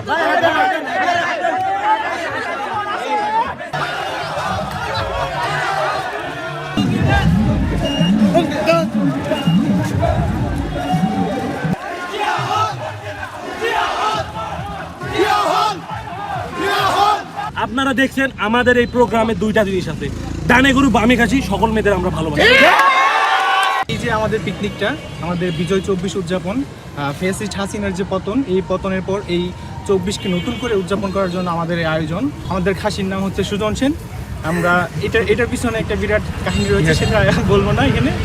আপনারা দেখছেন আমাদের এই প্রোগ্রামে দুইটা জিনিস আছে, ডানে গরু বামে খাসি, সকল মেয়েদের আমরা ভালোবাসি। এই যে আমাদের পিকনিকটা, আমাদের বিজয় 24 উদযাপন, ফ্যাসিস্ট হাসিনার যে পতন, এই পতনের পর এই 24কে নতুন করে উদযাপন করার জন্য আমাদের এই আয়োজন। আমাদের খাসির নাম হচ্ছে সুজন সেন। আমরা এটার পিছনে একটা বিরাট কাহিনী রয়েছে, সেটা বলবো না এখানে।